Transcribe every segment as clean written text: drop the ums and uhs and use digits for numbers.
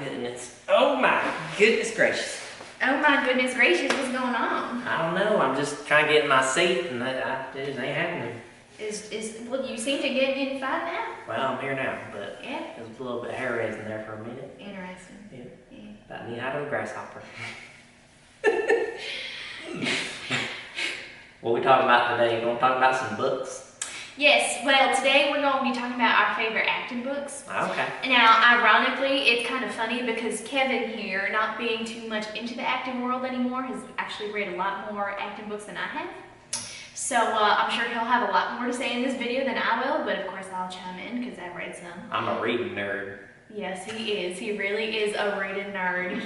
goodness. Oh my goodness gracious. Oh my goodness gracious, what's going on? I don't know. I'm just trying to get in my seat, and it ain't happening. Well, you seem to get in fine now. Well, I'm here now, but yeah, it was a little bit hair raising there for a minute. Interesting. Yeah. About knee height of a grasshopper. What we talking about today? You want to talk about some books? Yes, well, today we're going to be talking about our favorite acting books. Okay. Now, ironically, it's kind of funny because Kevin here, not being too much into the acting world anymore, has actually read a lot more acting books than I have. So I'm sure he'll have a lot more to say in this video than I will, but of course I'll chime in because I've read some. I'm a reading nerd. Yes, he is. He really is a reading nerd.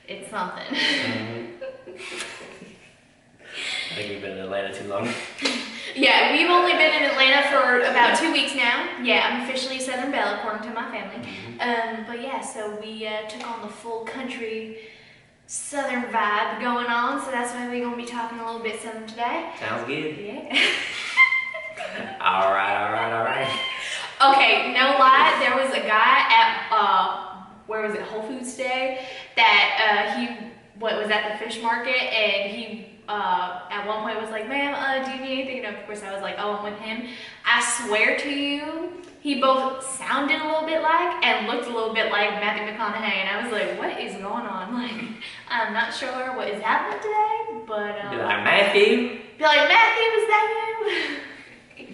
It's something. Mm-hmm. I think we've been in Atlanta too long. Yeah, we've only been in Atlanta for about 2 weeks now. Yeah, I'm officially a Southern Belle according to my family. Mm-hmm. But yeah, so we took on the full country Southern vibe going on, so that's why we're going to be talking a little bit Southern today. Sounds good. Yeah. All right. Okay, no lie, there was a guy at, where was it, Whole Foods today, that he was at the fish market, and he at one point was like, ma'am, do you need anything? And of course I was like, oh, I'm with him. I swear to you, he both sounded a little bit like and looked a little bit like Matthew McConaughey, and I was like, what is going on? Like, I'm not sure what is happening today, but... Be like, Matthew? Be like, Matthew, is that you?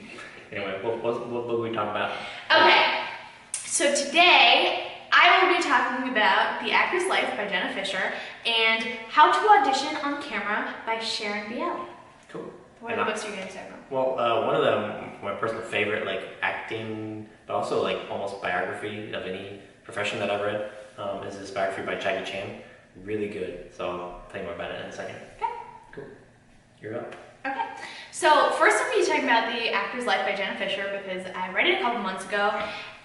Anyway, what book are we talking about? Okay, so today I will be talking about The Actor's Life by Jenna Fischer and How to Audition on Camera by Sharon Biel. Cool. What are the books you're going to start from? Well, one of them, my personal favorite, like acting, but also like almost biography of any profession that I've read, is this biography by Jackie Chan. Really good. So I'll tell you more about it in a second. Okay. Cool. You're up. Okay. So first I'm going to be talking about The Actor's Life by Jenna Fischer because I read it a couple months ago,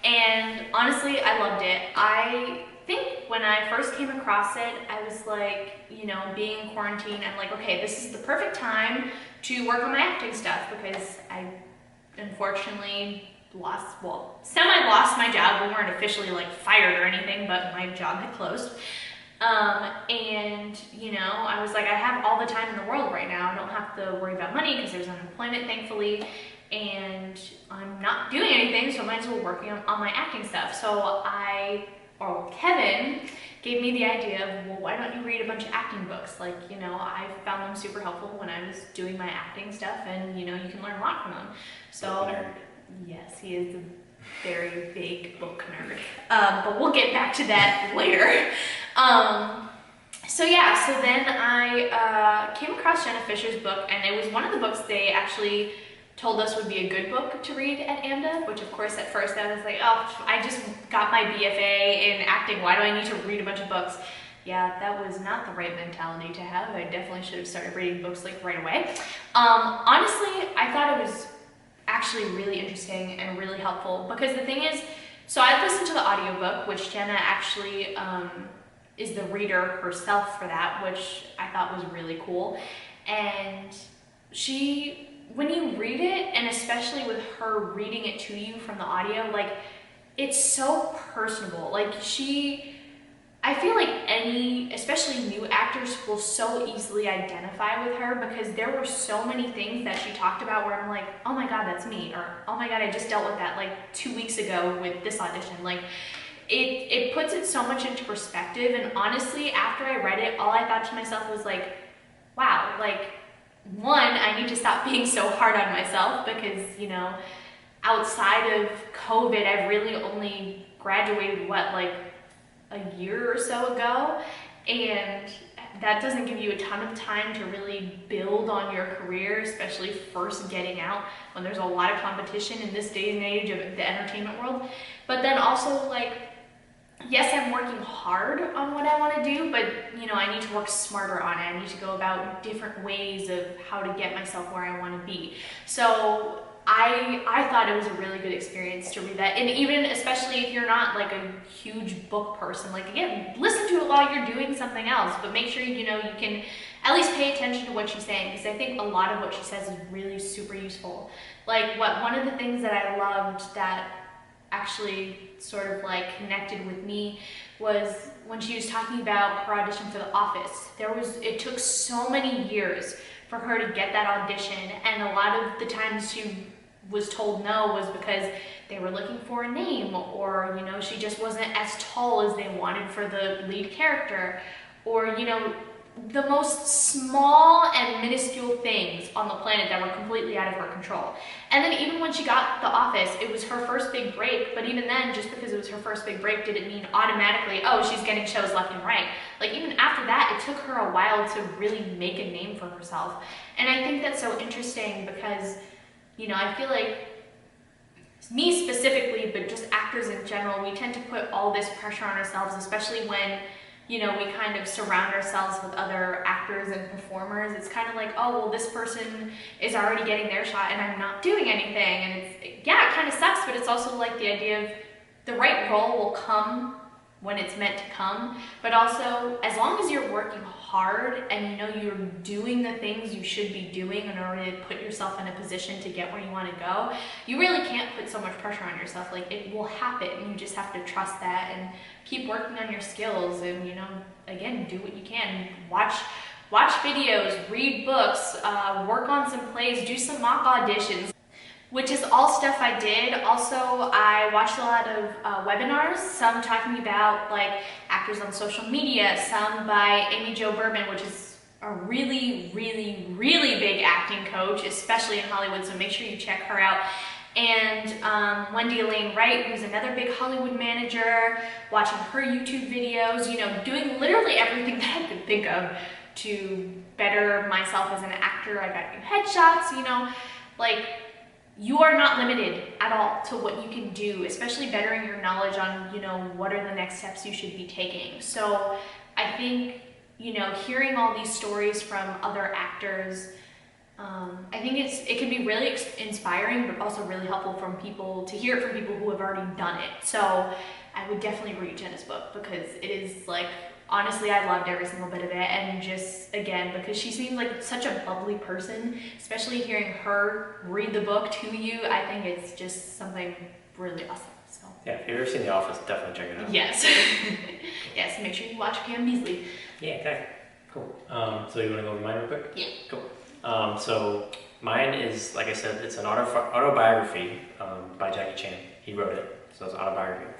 and honestly, I loved it. I think when I first came across it, I was like, you know, being in quarantine, I'm like, okay, this is the perfect time to work on my acting stuff because I unfortunately semi-lost my job. We weren't officially like fired or anything, but my job had closed. And you know, I was like, I have all the time in the world right now. I don't have to worry about money because there's unemployment, thankfully, and I'm not doing anything, so I might as well work on my acting stuff. So Kevin gave me the idea of, well, why don't you read a bunch of acting books? Like, you know, I found them super helpful when I was doing my acting stuff, and you know, you can learn a lot from them. So, yes, he is a very big book nerd. But we'll get back to that later. So yeah, so then I came across Jenna Fischer's book, and it was one of the books they actually told us would be a good book to read at AMDA, which of course at first I was like, oh, I just got my BFA in acting, why do I need to read a bunch of books? Yeah, that was not the right mentality to have. I definitely should have started reading books like right away. Honestly, I thought it was actually really interesting and really helpful because the thing is, so I listened to the audiobook, which Jenna actually is the reader herself for that, which I thought was really cool. And when you read it, and especially with her reading it to you from the audio, like, it's so personable. Like, I feel like especially new actors will so easily identify with her because there were so many things that she talked about where I'm like, oh my God, that's me. Or, oh my God, I just dealt with that like 2 weeks ago with this audition. Like, it puts it so much into perspective. And honestly, after I read it, all I thought to myself was like, wow, like, one, I need to stop being so hard on myself because, you know, outside of COVID, I've really only graduated, like a year or so ago, and that doesn't give you a ton of time to really build on your career, especially first getting out when there's a lot of competition in this day and age of the entertainment world. But then also, like, yes, I'm working hard on what I want to do, but you know, I need to work smarter on it. I need to go about different ways of how to get myself where I want to be. So I thought it was a really good experience to read that. And even especially if you're not like a huge book person, like, again, listen to it while you're doing something else, but make sure, you know, you can at least pay attention to what she's saying, because I think a lot of what she says is really super useful. Like, one of the things that I loved that actually sort of like connected with me was when she was talking about her audition for The Office. It took so many years for her to get that audition, and a lot of the times she was told no was because they were looking for a name, or she just wasn't as tall as they wanted for the lead character, or the most small and minuscule things on the planet that were completely out of her control. And then even when she got The Office, it was her first big break, but even then, just because it was her first big break didn't mean automatically, oh, she's getting shows left and right. Like, even after that, it took her a while to really make a name for herself. And I think that's so interesting because, I feel like me specifically, but just actors in general, we tend to put all this pressure on ourselves, especially when we kind of surround ourselves with other actors and performers. It's kind of like, oh, well, this person is already getting their shot and I'm not doing anything. And it kind of sucks, but it's also like the idea of the right role will come when it's meant to come. But also, as long as you're working hard and you're doing the things you should be doing in order to put yourself in a position to get where you want to go, you really can't put so much pressure on yourself. Like, it will happen. You just have to trust that and keep working on your skills and, again, do what you can. Watch videos, read books, work on some plays, do some mock auditions, which is all stuff I did. Also, I watched a lot of webinars, some talking about like actors on social media, some by Amy Jo Berman, which is a really, really, really big acting coach, especially in Hollywood, so make sure you check her out. And Wendy Elaine Wright, who's another big Hollywood manager, watching her YouTube videos, doing literally everything that I could think of to better myself as an actor. I got new headshots, like, you are not limited at all to what you can do, especially bettering your knowledge on, what are the next steps you should be taking. So I think, hearing all these stories from other actors, I think it can be really inspiring, but also really helpful to hear it from people who have already done it. So I would definitely read Jenna's book because it is like, honestly, I loved every single bit of it. And just, again, because she seems like such a bubbly person, especially hearing her read the book to you, I think it's just something really awesome. So yeah, if you've ever seen The Office, definitely check it out. Yes. Yes, make sure you watch Pam Beesly. Yeah, okay. Cool. So you want to go over mine real quick? Yeah. Cool. So mine is, like I said, it's an autobiography by Jackie Chan. He wrote it, so it's autobiography.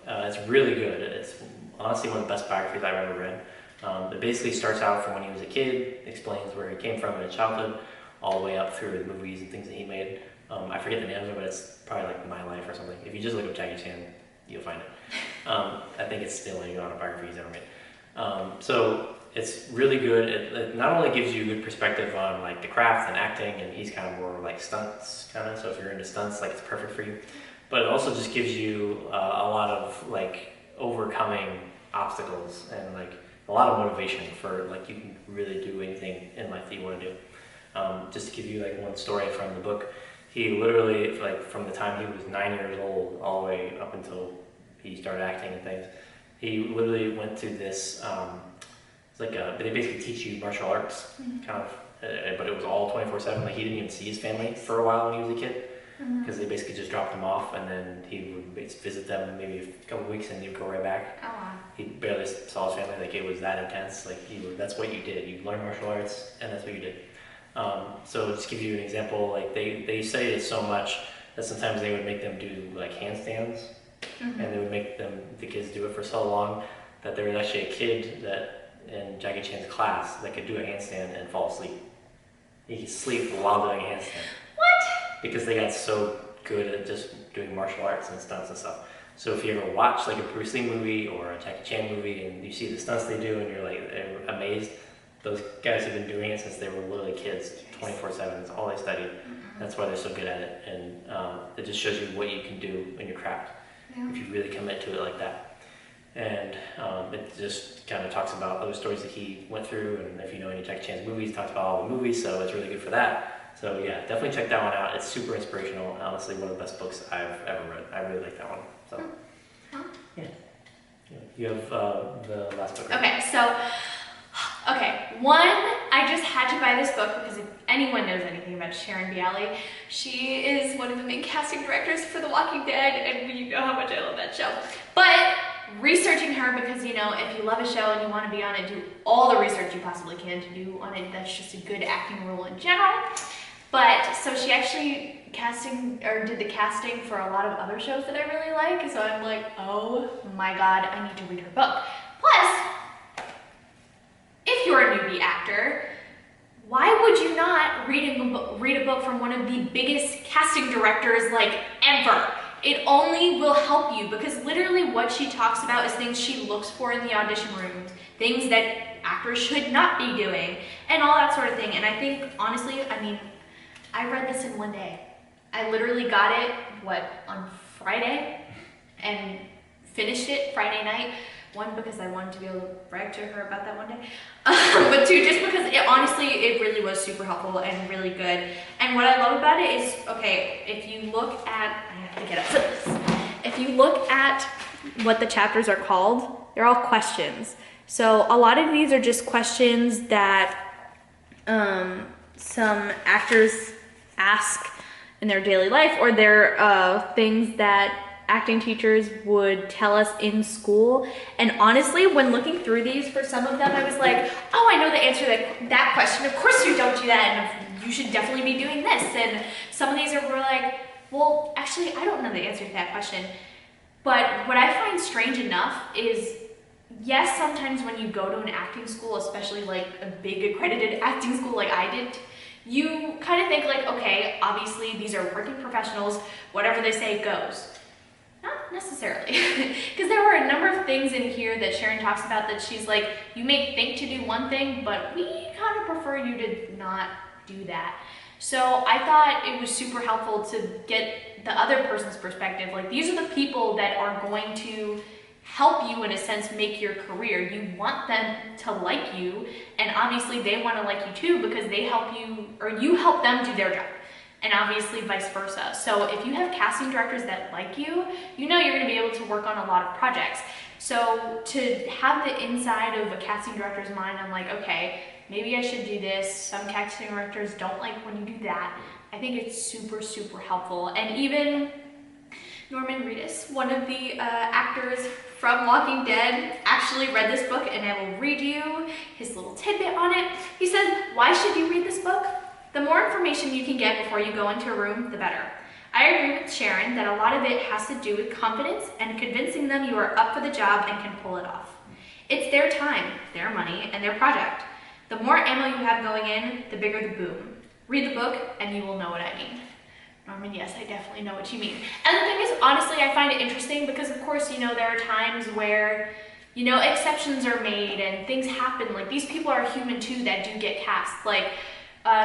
It's really good. It's honestly one of the best biographies I've ever read. It basically starts out from when he was a kid, explains where he came from in his childhood, all the way up through the movies and things that he made. I forget the names of it, but it's probably like My Life or something. If you just look up Jackie Chan, you'll find it. I think it's the only autobiography he's ever made. So it's really good. It not only gives you a good perspective on like the craft and acting, and he's kind of more like stunts kind of. So if you're into stunts, like it's perfect for you. But it also just gives you a lot of like overcoming obstacles and like a lot of motivation for like you can really do anything in life that you want to do. Just to give you like one story from the book, he literally, like from the time he was 9 years old all the way up until he started acting and things, he literally went to this, it's like they basically teach you martial arts, kind of, but it was all 24/7. Like he didn't even see his family for a while when he was a kid, because they basically just dropped him off, and then he would visit them maybe a couple of weeks, and he'd go right back. Oh wow. He barely saw his family. Like it was that intense. Like that's what you did. You learned martial arts, and that's what you did. So just to give you an example, like they studied it so much that sometimes they would make them do like handstands, and they would make the kids do it for so long that there was actually a kid that in Jackie Chan's class that could do a handstand and fall asleep. He could sleep while doing a handstand. What? Because they got so good at just doing martial arts and stunts and stuff. So if you ever watch like a Bruce Lee movie or a Jackie Chan movie and you see the stunts they do and you're like amazed, those guys have been doing it since they were literally kids, 24/7. It's all they studied. That's why they're so good at it, and it just shows you what you can do in your craft if you really commit to it like that. And it just kind of talks about other stories that he went through, and if you know any Jackie Chan's movies, it talks about all the movies, so it's really good for that. So yeah, definitely check that one out. It's super inspirational. Honestly, one of the best books I've ever read. I really like that one. So yeah. You have the last book. Right? Okay, so Okay, one, I just had to buy this book because if anyone knows anything about Sharon Bialy, she is one of the main casting directors for The Walking Dead, and you know how much I love that show. But researching her, because you know, if you love a show and you want to be on it, do all the research you possibly can to do on it. That's just a good acting rule in general. But so she actually did the casting for a lot of other shows that I really like. So I'm like, oh my god, I need to read her book. Plus, if you're a newbie actor, why would you not read a book from one of the biggest casting directors like ever? It only will help you, because literally what she talks about is things she looks for in the audition rooms, things that actors should not be doing, and all that sort of thing. And I think, honestly, I mean, I read this in one day. I literally got it, on Friday, and finished it Friday night. One, because I wanted to be able to brag to her about that one day. But two, just because it really was super helpful and really good. And what I love about it is, okay, if you look at, I have to get up for this. If you look at what the chapters are called, they're all questions. So a lot of these are just questions that some actors ask in their daily life, or they're things that acting teachers would tell us in school. And honestly, when looking through these, for some of them, I was like, oh, I know the answer to that question. Of course you don't do that, and you should definitely be doing this. And some of these were like, well, actually, I don't know the answer to that question. But what I find strange enough is, yes, sometimes when you go to an acting school, especially like a big accredited acting school like I did, you kind of think like, okay, obviously these are working professionals, whatever they say goes. Not necessarily, because there were a number of things in here that Sharon talks about that she's like, you may think to do one thing, but we kind of prefer you to not do that. So I thought it was super helpful to get the other person's perspective. Like, these are the people that are going to help you, in a sense, make your career. You want them to like you, and obviously they want to like you too, because they help you, or you help them do their job. And obviously vice versa. So if you have casting directors that like you, you know you're gonna be able to work on a lot of projects. So to have the inside of a casting director's mind, I'm like, okay, maybe I should do this. Some casting directors don't like when you do that. I think it's super, super helpful. And even Norman Reedus, one of the actors from Walking Dead, actually read this book, and I will read you his little tidbit on it. He says, why should you read this book? The more information you can get before you go into a room, the better. I agree with Sharon that a lot of it has to do with confidence and convincing them you are up for the job and can pull it off. It's their time, their money, and their project. The more ammo you have going in, the bigger the boom. Read the book and you will know what I mean. Norman, yes, I definitely know what you mean. And the thing is, honestly, I find it interesting because, of course, you know, there are times where, you know, exceptions are made and things happen. Like, these people are human too that do get cast. Like,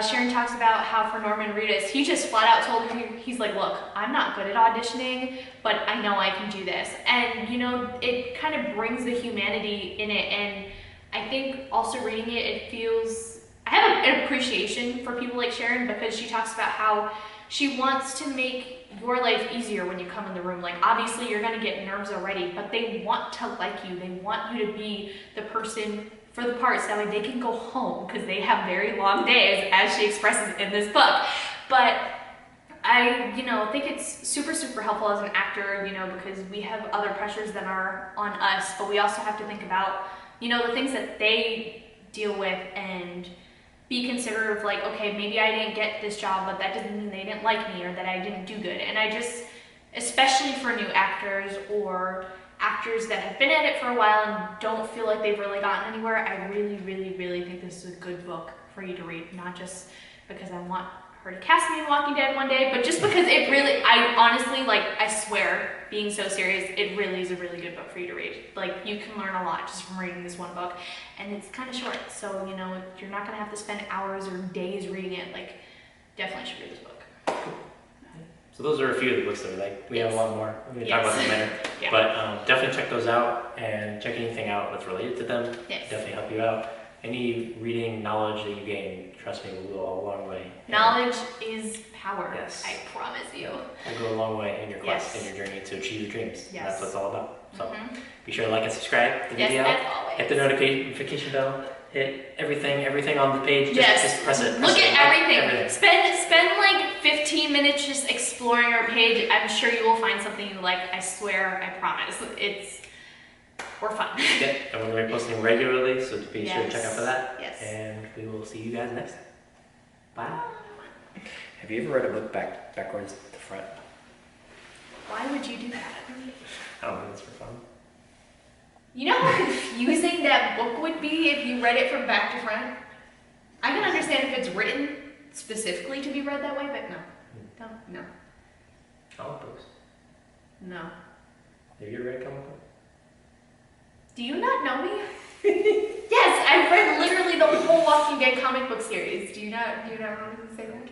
Sharon talks about how for Norman Reedus, he just flat out told her, he's like, look, I'm not good at auditioning, but I know I can do this. And, you know, it kind of brings the humanity in it. And I think also reading it, it feels, I have an appreciation for people like Sharon, because she talks about how she wants to make your life easier when you come in the room. Like, obviously you're gonna get nerves already, but they want to like you. They want you to be the person for the parts, that way they can go home, because they have very long days, as she expresses in this book. But I, you know, think it's super, super helpful as an actor, you know, because we have other pressures that are on us, but we also have to think about, you know, the things that they deal with, and be considerate of like, okay, maybe I didn't get this job, but that doesn't mean they didn't like me or that I didn't do good. And I just, especially for new actors or actors that have been at it for a while and don't feel like they've really gotten anywhere, I really, really, really think this is a good book for you to read. Not just because I want her to cast me in Walking Dead one day, but just because it really, I honestly, like, I swear, being so serious, it really is a really good book for you to read. Like, you can learn a lot just from reading this one book, and it's kind of short, so, you know, you're not gonna have to spend hours or days reading it. Like, definitely should read this book. So those are a few of the books that we like. We have a lot more. We can talk about them later. Yeah. But definitely check those out, and check anything out that's related to them. Yes. Definitely help you out. Any reading knowledge that you gain, trust me, will go a long way. Knowledge is power. Yes. I promise you. Will go a long way in your quest, Yes. in your journey to achieve your dreams. Yes. And that's what it's all about. So be sure to like and subscribe to the Yes, video. as always. Hit the notification bell hit everything on the page. Just press it. Look at everything. Spend like 15 minutes just exploring our page. I'm sure you will find something you like. I swear, I promise. We're fun. Yeah, and we're going to be posting regularly, so be sure to check out for that. Yes. And we will see you guys next time. Bye. Have you ever read a book backwards to front? Why would you do that? I don't know, it's for fun. You know how confusing that book would be if you read it from back to front? I can understand if it's written specifically to be read that way, but no. No. Comic books. No. Have you ever read a comic book? Do you not know me? Yes, I've read literally the whole Walking Dead comic book series. Do you not remember me to say that?